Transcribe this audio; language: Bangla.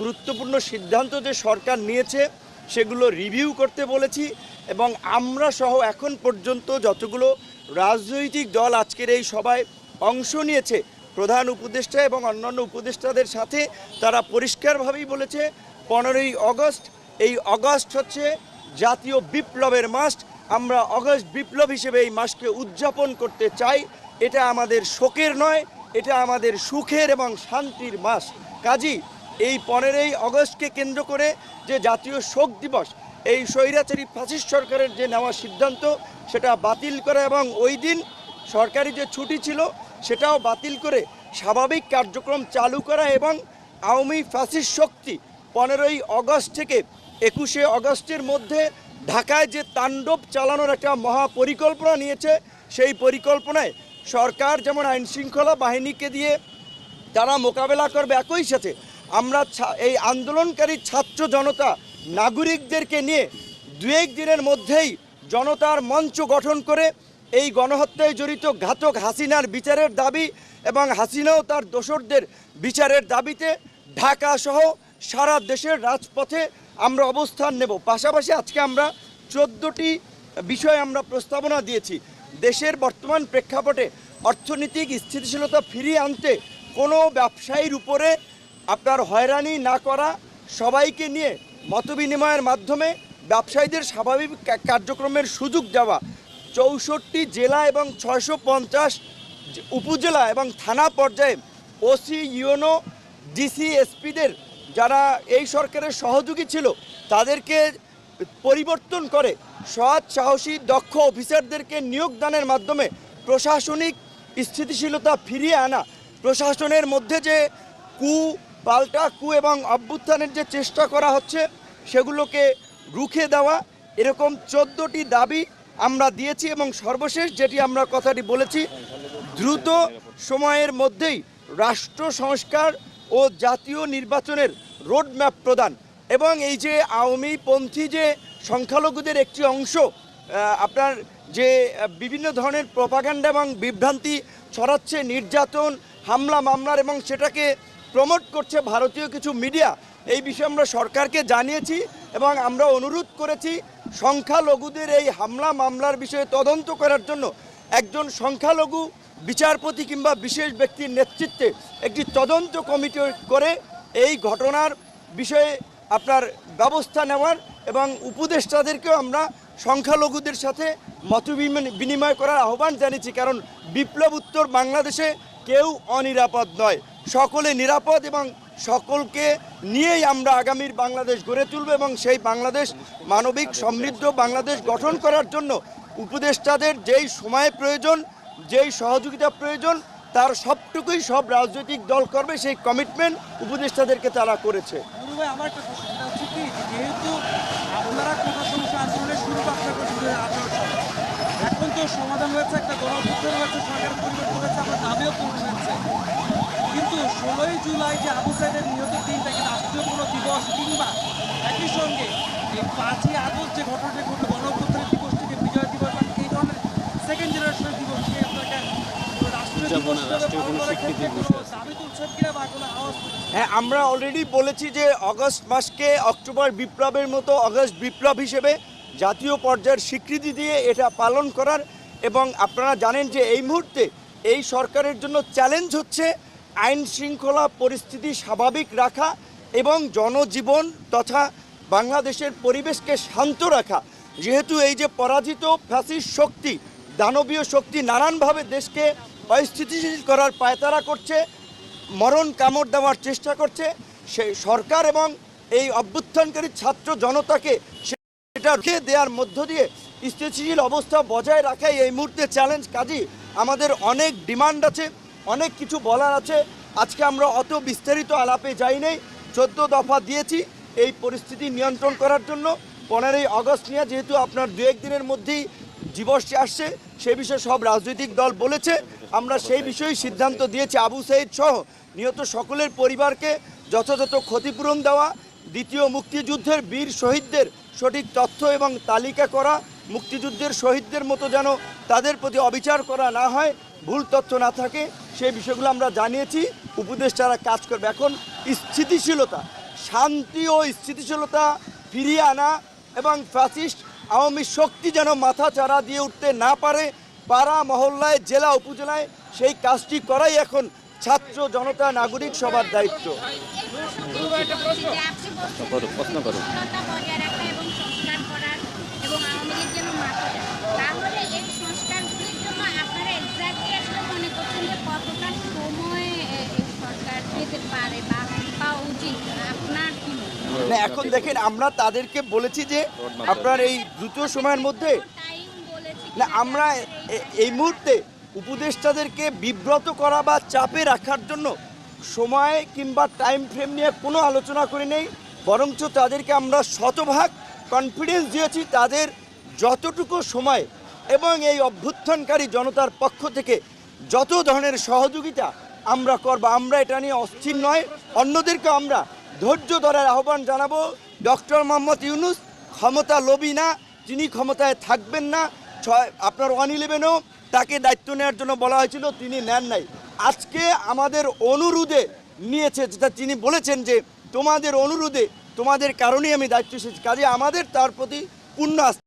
গুরুত্বপূর্ণ সিদ্ধান্ত যে সরকার নিয়েছে সেগুলো রিভিউ করতে বলেছি এবং আমরা সহ এখন পর্যন্ত যতগুলো রাজনৈতিক দল আজকের এই সভায় অংশ নিয়েছে প্রধান উপদেষ্টা এবং অন্যান্য উপদেষ্টাদের সাথে তারা পরিষ্কারভাবেই বলেছে 15ই অগস্ট এই অগস্ট হচ্ছে জাতীয় বিপ্লবের মাস। আমরা অগস্ট বিপ্লব হিসেবে এই মাসকে উদযাপন করতে চাই। এটা আমাদের শোকের নয়, এটা আমাদের সুখের এবং শান্তির মাস। কাজী এই 15ই অগস্টকে কেন্দ্র করে যে জাতীয় শোক দিবস, এই স্বৈরাচারী ফ্যাসিস্ট সরকারের যে নেওয়া সিদ্ধান্ত সেটা বাতিল করা এবং ওই দিন সরকারি যে ছুটি ছিল সেটাও বাতিল করে স্বাভাবিক কার্যক্রম চালু করা এবং আওয়ামী ফ্যাসিস্ট শক্তি 15ই অগস্ট থেকে 21শে অগস্টের মধ্যে ঢাকায় যে তাণ্ডব চালানোর একটা মহাপরিকল্পনা নিয়েছে সেই পরিকল্পনায় সরকার যেমন আইনশৃঙ্খলা বাহিনীকে দিয়ে তারা মোকাবেলা করবে, একই সাথে আমরা এই আন্দোলনকারী ছাত্র জনতা নাগরিকদেরকে নিয়ে 2-1 দিনের মধ্যেই জনতার মঞ্চ গঠন করে এই গণহত্যায় জড়িত ঘাতক হাসিনার বিচারের দাবি এবং হাসিনাও তার দোসরদের বিচারের দাবিতে ঢাকা সহ সারা দেশের রাজপথে আমরা অবস্থান নেব। পাশাপাশি আজকে আমরা 14টি বিষয় আমরা প্রস্তাবনা দিয়েছি। দেশের বর্তমান প্রেক্ষাপটে অর্থনৈতিক স্থিতিশীলতা ফিরিয়ে আনতে কোনো ব্যবসায়ীর উপরে আপনার হয়রানি না করা, সবাইকে নিয়ে মতবিনিময়ের মাধ্যমে ব্যবসায়ীদের স্বাভাবিক কার্যক্রমের সুযোগ দেওয়া, 64 জেলা এবং 650 উপজেলা এবং থানা পর্যায়ে ওসি, ইউনো, ডিসি, এসপিদের যারা এই সরকারের সহযোগী ছিল তাদেরকে পরিবর্তন করে সৎ, সাহসী, দক্ষ অফিসারদেরকে নিয়োগদানের মাধ্যমে প্রশাসনিক স্থিতিশীলতা ফিরিয়ে আনা, প্রশাসনের মধ্যে যে পাল্টা এবং অভ্যুত্থানের যে চেষ্টা করা হচ্ছে সেগুলোকে রুখে দেওয়া, এরকম 14টি দাবি আমরা দিয়েছি এবং সর্বশেষ যেটি আমরা কথাটি বলেছি দ্রুত সময়ের মধ্যেই রাষ্ট্র সংস্কার ও জাতীয় নির্বাচনের রোডম্যাপ প্রদান এবং এই যে আওয়ামীপন্থী যে সংখ্যালঘুদের একটি অংশ আপনার যে বিভিন্ন ধরনের প্রপাগান্ডা এবং বিভ্রান্তি ছড়াচ্ছে, নির্যাতন, হামলা মামলার এবং সেটাকে প্রমোট করছে ভারতীয় কিছু মিডিয়া, এই বিষয়ে আমরা সরকারকে জানিয়েছি এবং আমরা অনুরোধ করেছি সংখ্যালঘুদের এই হামলা মামলার বিষয়ে তদন্ত করার জন্য একজন সংখ্যালঘু বিচারপতি কিংবা বিশেষ ব্যক্তির নেতৃত্বে একটি তদন্ত কমিটি করে এই ঘটনার বিষয়ে আপনার ব্যবস্থা নেওয়ার এবং উপদেষ্টাদেরকেও আমরা সংখ্যালঘুদের সাথে মত বিনিময় করার আহ্বান জানিয়েছি। কারণ বিপ্লব উত্তর বাংলাদেশে কেউ অনিরাপদ নয়, সকলে নিরাপদ এবং সকলকে নিয়েই আমরা আগামীর বাংলাদেশ গড়ে তুলব এবং সেই বাংলাদেশ মানবিক সমৃদ্ধ বাংলাদেশ গঠন করার জন্য উপদেষ্টাদের যেই সময় প্রয়োজন, যেই সহযোগিতা প্রয়োজন তার সবটুকুই সব রাজনৈতিক দল করবে, সেই কমিটমেন্ট উপদেষ্টাদেরকে তারা করেছে। আমার একটা প্রশ্ন হচ্ছে কি, যেহেতু আপনারা কোটা সমস্যা আন্দোলনের শুরু আপনার 2018 সালে, এখন তো সমাধান হয়েছে, একটা গণঅভ্যুত্থান হয়েছে, সরকার পরিবর্তন হয়েছে, আপনার দাবিও পূরণ হয়েছে, কিন্তু 16ই জুলাই যে আবু সাইদের নিহত দিনটাকে রাষ্ট্রীয় কোনো দিবস কিংবা একই সঙ্গে এই 5ই আগস্ট যে ঘটনাটা ঘটলো গণঅভ্যুত্থানের দিবসটিকে বিজয় দিবস বা এই ধরনের সেকেন্ড জেনারেশনের দিবসকে আপনাকে হ্যাঁ, আমরা অলরেডি বলেছি যে অগস্ট মাসকে অক্টোবর বিপ্লবের মতো অগস্ট বিপ্লব হিসেবে জাতীয় পর্যায়ের স্বীকৃতি দিয়ে এটা পালন করার এবং আপনারা জানেন যে এই মুহূর্তে এই সরকারের জন্য চ্যালেঞ্জ হচ্ছে আইন শৃঙ্খলা পরিস্থিতি স্বাভাবিক রাখা এবং জনজীবন তথা বাংলাদেশের পরিবেশকে শান্ত রাখা। যেহেতু এই যে পরাজিত ফ্যাসিস্ট শক্তি, দানবীয় শক্তি নানানভাবে দেশকে অস্থিতিশীল করার পায়তারা করছে, মরণ কামড় দেওয়ার চেষ্টা করছে, সেই সরকার এবং এই অভ্যুত্থানকারী ছাত্র জনতাকে সেটা রুখে দেওয়ার মধ্য দিয়ে স্থিতিশীল অবস্থা বজায় রাখাই এই মুহূর্তে চ্যালেঞ্জ। কাজী আমাদের অনেক ডিমান্ড আছে, অনেক কিছু বলার আছে। আজকে আমরা অত বিস্তারিত আলাপে যাই নাই, 14 দফা দিয়েছি এই পরিস্থিতি নিয়ন্ত্রণ করার জন্য। 15ই অগস্ট নিয়ে যেহেতু আপনার 2-1 দিনের মধ্যেই দিবসটি আসছে, সে বিষয়ে সব রাজনৈতিক দল বলেছে, আমরা সেই বিষয়ে সিদ্ধান্ত দিয়েছি আবু সাইদ সহ নিহত সকলের পরিবারকে যথাযথ ক্ষতিপূরণ দেওয়া, দ্বিতীয় মুক্তিযুদ্ধের বীর শহীদদের সঠিক তথ্য এবং তালিকা করা, মুক্তিযুদ্ধের শহীদদের মতো যেন তাদের প্রতি অবিচার করা না হয়, ভুল তথ্য না থাকে, সেই বিষয়গুলো আমরা জানিয়েছি। উপদেষ্টারা কাজ করবে। এখন স্থিতিশীলতা, শান্তি ও স্থিতিশীলতা ফিরিয়ে আনা এবং ফ্যাসিস্ট আওয়ামী শক্তি যেন মাথা চাড়া দিয়ে উঠতে না পারে, পাড়া মহল্লায় জেলা উপজেলায় সেই কাজটি করাই এখন ছাত্র জনতা নাগরিক সবার দায়িত্ব। প্রশ্ন করুন। বজায় রাখা এবং সংস্কার করার এবং আওয়ামী লীগ যেন মাঠে যায়। তাহলে এই সংস্কারগুলির জন্য আপনারা এক্স্যাক্টলি আসলে মনে করছেন যে কতটা সময় এই সরকার পেতে পারে বা পাওয়া উচিত, আপনার কি মনে হয়? না, এখন দেখেন আমরা তাদেরকে বলেছি যে আপনার এই দ্রুত সময়ের মধ্যে টাইম বলেছি না, আমরা এই মুহূর্তে উপদেষ্টাদেরকে বিব্রত করা বা চাপে রাখার জন্য সময় কিংবা টাইম ফ্রেম নিয়ে কোনো আলোচনা করি নেই, বরঞ্চ তাদেরকে আমরা শতভাগ কনফিডেন্স দিয়েছি তাদের যতটুকু সময় এবং এই অভ্যুত্থানকারী জনতার পক্ষ থেকে যত ধরনের সহযোগিতা আমরা করব। আমরা এটা নিয়ে অস্থির নয়, অন্যদেরকে আমরা ধৈর্য ধরার আহ্বান জানাবো। ডক্টর মোহাম্মদ ইউনূস ক্ষমতা লোভী না, তিনি ক্ষমতায় থাকবেন না। আপনার 111-এও তাকে দায়িত্ব নেওয়ার জন্য বলা হয়েছিল, তিনি নেন নাই। আজকে আমাদের অনুরোধে নিয়েছে, যেটা তিনি বলেছেন যে তোমাদের অনুরোধে, তোমাদের কারণেই আমি দায়িত্ব এসেছি, কাজে আমাদের তার প্রতি পূর্ণ আস্থা।